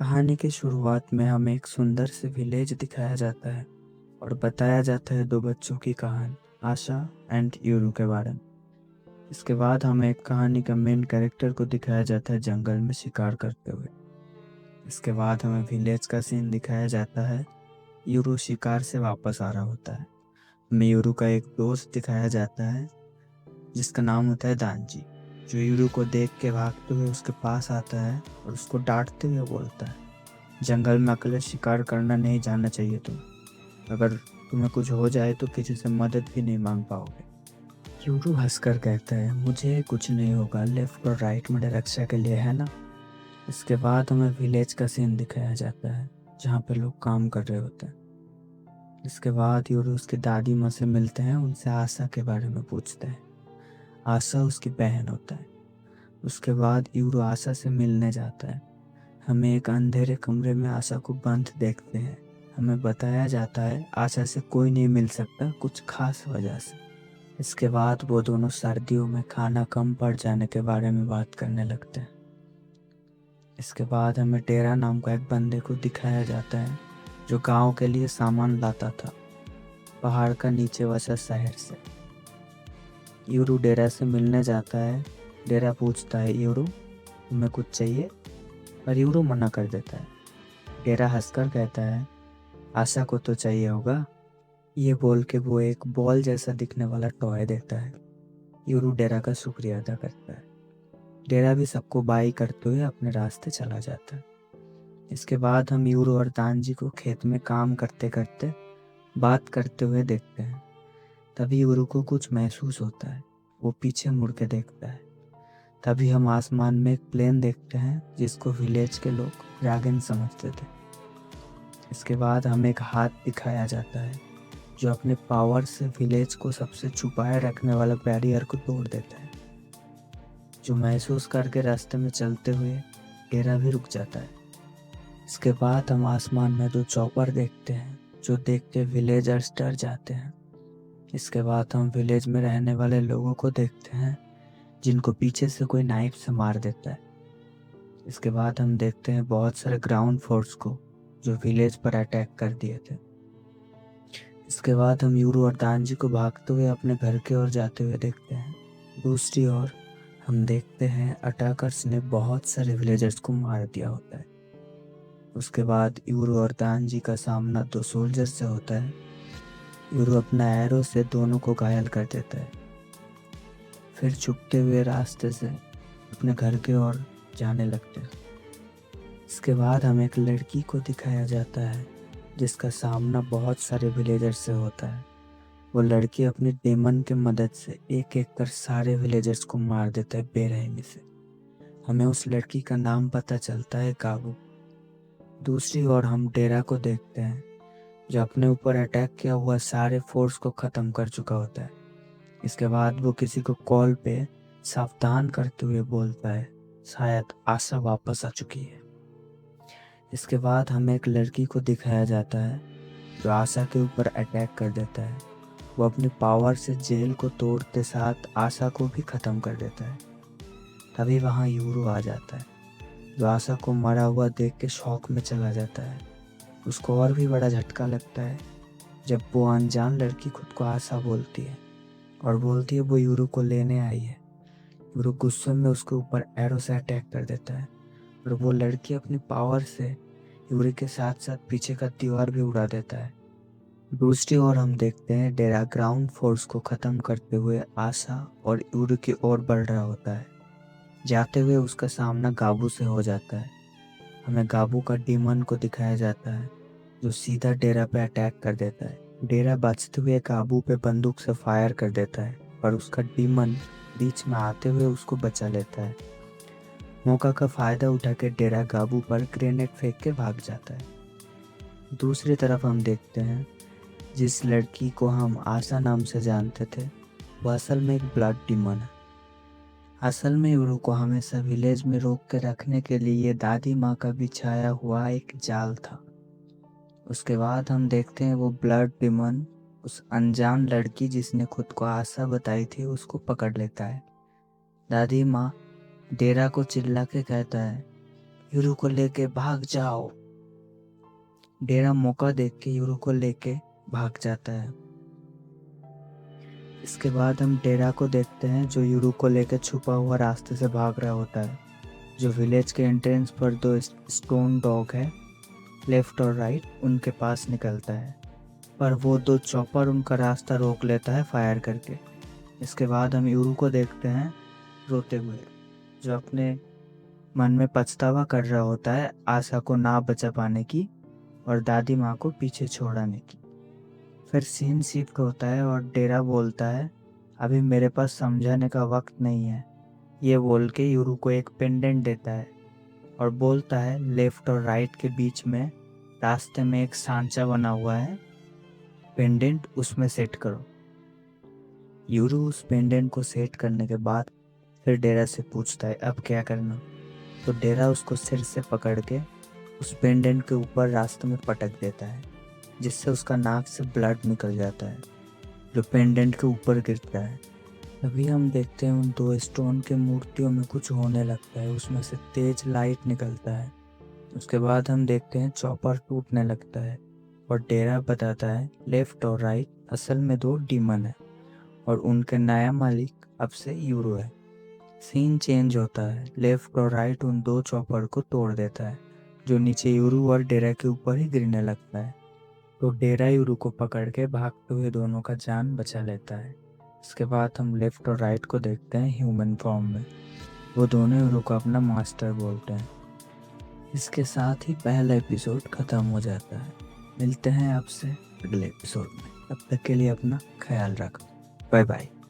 कहानी की शुरुआत में हमें एक सुंदर से विलेज दिखाया जाता है और बताया जाता है दो बच्चों की कहानी, आशा एंड यूरू के बारे में। इसके बाद हमें एक कहानी का मेन कैरेक्टर को दिखाया जाता है जंगल में शिकार करते हुए। इसके बाद हमें विलेज का सीन दिखाया जाता है। यूरू शिकार से वापस आ रहा होता है। हमें यूरू का एक दोस्त दिखाया जाता है जिसका नाम होता है दांजी, जो यूरू को देख के भागते हुए उसके पास आता है और उसको डांटते हुए बोलता है, जंगल में अकेले शिकार करना नहीं जानना चाहिए तुम्हें। अगर तुम्हें कुछ हो जाए तो किसी से मदद भी नहीं मांग पाओगे। यूरू हंसकर कहता है, मुझे कुछ नहीं होगा, लेफ्ट और राइट मेरे रक्षा के लिए है ना। इसके बाद हमें विलेज का सीन दिखाया जाता है जहाँ पे लोग काम कर रहे होते हैं। इसके बाद यूरू उसकी दादी माँ से मिलते हैं, उनसे आशा के बारे में पूछते हैं। आशा उसकी बहन होता है। उसके बाद यूरू आशा से मिलने जाता है। हमें एक अंधेरे कमरे में आशा को बंद देखते हैं। हमें बताया जाता है आशा से कोई नहीं मिल सकता कुछ खास वजह से। इसके बाद वो दोनों सर्दियों में खाना कम पड़ जाने के बारे में बात करने लगते हैं। इसके बाद हमें डेरा नाम का एक बंदे को दिखाया जाता है जो गांव के लिए सामान लाता था, पहाड़ का नीचे बसा शहर से। यूरू डेरा से मिलने जाता है। डेरा पूछता है, यूरू तुम्हें कुछ चाहिए? पर यूरू मना कर देता है। डेरा हंसकर कहता है, आशा को तो चाहिए होगा। ये बोल के वो एक बॉल जैसा दिखने वाला टॉय देता है। यूरू डेरा का शुक्रिया अदा करता है। डेरा भी सबको बाई करते हुए अपने रास्ते चला जाता है। इसके बाद हम यूरू और तानजी को खेत में काम करते करते बात करते हुए देखते हैं। तभी यूरू को कुछ महसूस होता है। वो पीछे मुड़ के देखता है। तभी हम आसमान में एक प्लेन देखते हैं जिसको विलेज के लोग ड्रैगन समझते थे। इसके बाद हमें एक हाथ दिखाया जाता है जो अपने पावर से विलेज को सबसे छुपाए रखने वाला बैरियर को तोड़ देता है, जो महसूस करके रास्ते में चलते हुए डेरा भी रुक जाता है। इसके बाद हम आसमान में दो चॉपर देखते हैं जो देख के विलेजर्स डर जाते हैं। इसके बाद हम विलेज में रहने वाले लोगों को देखते हैं जिनको पीछे से कोई नाइफ से मार देता है। इसके बाद हम देखते हैं बहुत सारे ग्राउंड फोर्स को जो विलेज पर अटैक कर दिए थे। इसके बाद हम यूरू और दानजी को भागते हुए अपने घर की ओर जाते हुए देखते हैं। दूसरी ओर हम देखते हैं अटैकर्स ने बहुत सारे विलेजर्स को मार दिया होता है। उसके बाद यूरू और दानजी का सामना दो सोल्जर से होता है। यूरू अपना एरो से दोनों को घायल कर देता है, फिर छुपते हुए रास्ते से अपने घर की ओर जाने लगते हैं। इसके बाद हमें एक लड़की को दिखाया जाता है जिसका सामना बहुत सारे विलेजर्स से होता है। वो लड़की अपने डेमन की मदद से एक एक कर सारे विलेजर्स को मार देता है बेरहमी से। हमें उस लड़की का नाम पता चलता है, गाबू। दूसरी ओर हम डेरा को देखते हैं जो अपने ऊपर अटैक किया हुआ सारे फोर्स को ख़त्म कर चुका होता है। इसके बाद वो किसी को कॉल पे सावधान करते हुए बोलता है, शायद आशा वापस आ चुकी है। इसके बाद हमें एक लड़की को दिखाया जाता है जो आशा के ऊपर अटैक कर देता है। वो अपनी पावर से जेल को तोड़ते साथ आशा को भी ख़त्म कर देता है। तभी वहाँ यूरू आ जाता है जो आशा को मरा हुआ देख के शॉक में चला जाता है। उसको और भी बड़ा झटका लगता है जब वो अनजान लड़की खुद को आशा बोलती है और बोलती है वो यूरू को लेने आई है। यूरू गुस्से में उसके ऊपर एरो से अटैक कर देता है और वो लड़की अपनी पावर से यूरू के साथ साथ पीछे का दीवार भी उड़ा देता है। दूसरी ओर हम देखते हैं डेरा ग्राउंड फोर्स को ख़त्म करते हुए आशा और यूरू की ओर बढ़ रहा होता है। जाते हुए उसका सामना गाबू से हो जाता है। हमें गाबू का डीमन को दिखाया जाता है जो सीधा डेरा पे अटैक कर देता है। डेरा बचते हुए गाबू पे बंदूक से फायर कर देता है पर उसका डीमन बीच में आते हुए उसको बचा लेता है। मौका का फ़ायदा उठा के डेरा गाबू पर ग्रेनेड फेंक के भाग जाता है। दूसरी तरफ हम देखते हैं जिस लड़की को हम आशा नाम से जानते थे वो असल में एक ब्लड डीमन है। असल में यूरो को हमेशा विलेज में रोक के रखने के लिए दादी माँ का बिछाया हुआ एक जाल था। उसके बाद हम देखते हैं वो ब्लड डीमन उस अनजान लड़की जिसने खुद को आशा बताई थी उसको पकड़ लेता है। दादी माँ डेरा को चिल्ला के कहता है, यूरू को लेके भाग जाओ। डेरा मौका देख के यूरू को लेके भाग जाता है। इसके बाद हम डेरा को देखते हैं जो यूरू को लेके छुपा हुआ रास्ते से भाग रहा होता है। जो विलेज के एंट्रेंस पर दो स्टोन डॉग है, लेफ्ट और राइट, उनके पास निकलता है, पर वो दो चॉपर उनका रास्ता रोक लेता है फायर करके। इसके बाद हम यूरू को देखते हैं रोते हुए, जो अपने मन में पछतावा कर रहा होता है आशा को ना बचा पाने की और दादी माँ को पीछे छोड़ाने की। फिर सीन शिफ्ट होता है और डेरा बोलता है, अभी मेरे पास समझाने का वक्त नहीं है। ये बोल के यूरू को एक पेंडेंट देता है और बोलता है, लेफ्ट और राइट के बीच में रास्ते में एक सांचा बना हुआ है, पेंडेंट उसमें सेट करो। यूरू उस पेंडेंट को सेट करने के बाद फिर डेरा से पूछता है अब क्या करना। तो डेरा उसको सिर से पकड़ के उस पेंडेंट के ऊपर रास्ते में पटक देता है, जिससे उसका नाक से ब्लड निकल जाता है, जो पेंडेंट के ऊपर गिरता है। तभी हम देखते हैं उन दो स्टोन के मूर्तियों में कुछ होने लगता है, उसमें से तेज लाइट निकलता है। उसके बाद हम देखते हैं चॉपर टूटने लगता है और डेरा बताता है लेफ्ट और राइट असल में दो डीमन है और उनके नया मालिक अब से यूरो है। सीन चेंज होता है, लेफ्ट और राइट उन दो चॉपर को तोड़ देता है, जो नीचे यूरो और डेरा के ऊपर ही गिरने लगता है। तो डेरा यूरो को पकड़ के भागते हुए दोनों का जान बचा लेता है। इसके बाद हम लेफ्ट और राइट को देखते हैं ह्यूमन फॉर्म में। वो दोनों यूरो को अपना मास्टर बोलते हैं। इसके साथ ही पहला एपिसोड खत्म हो जाता है। मिलते हैं आपसे अगले एपिसोड में, तब तक के लिए अपना ख्याल रखो। Bye bye.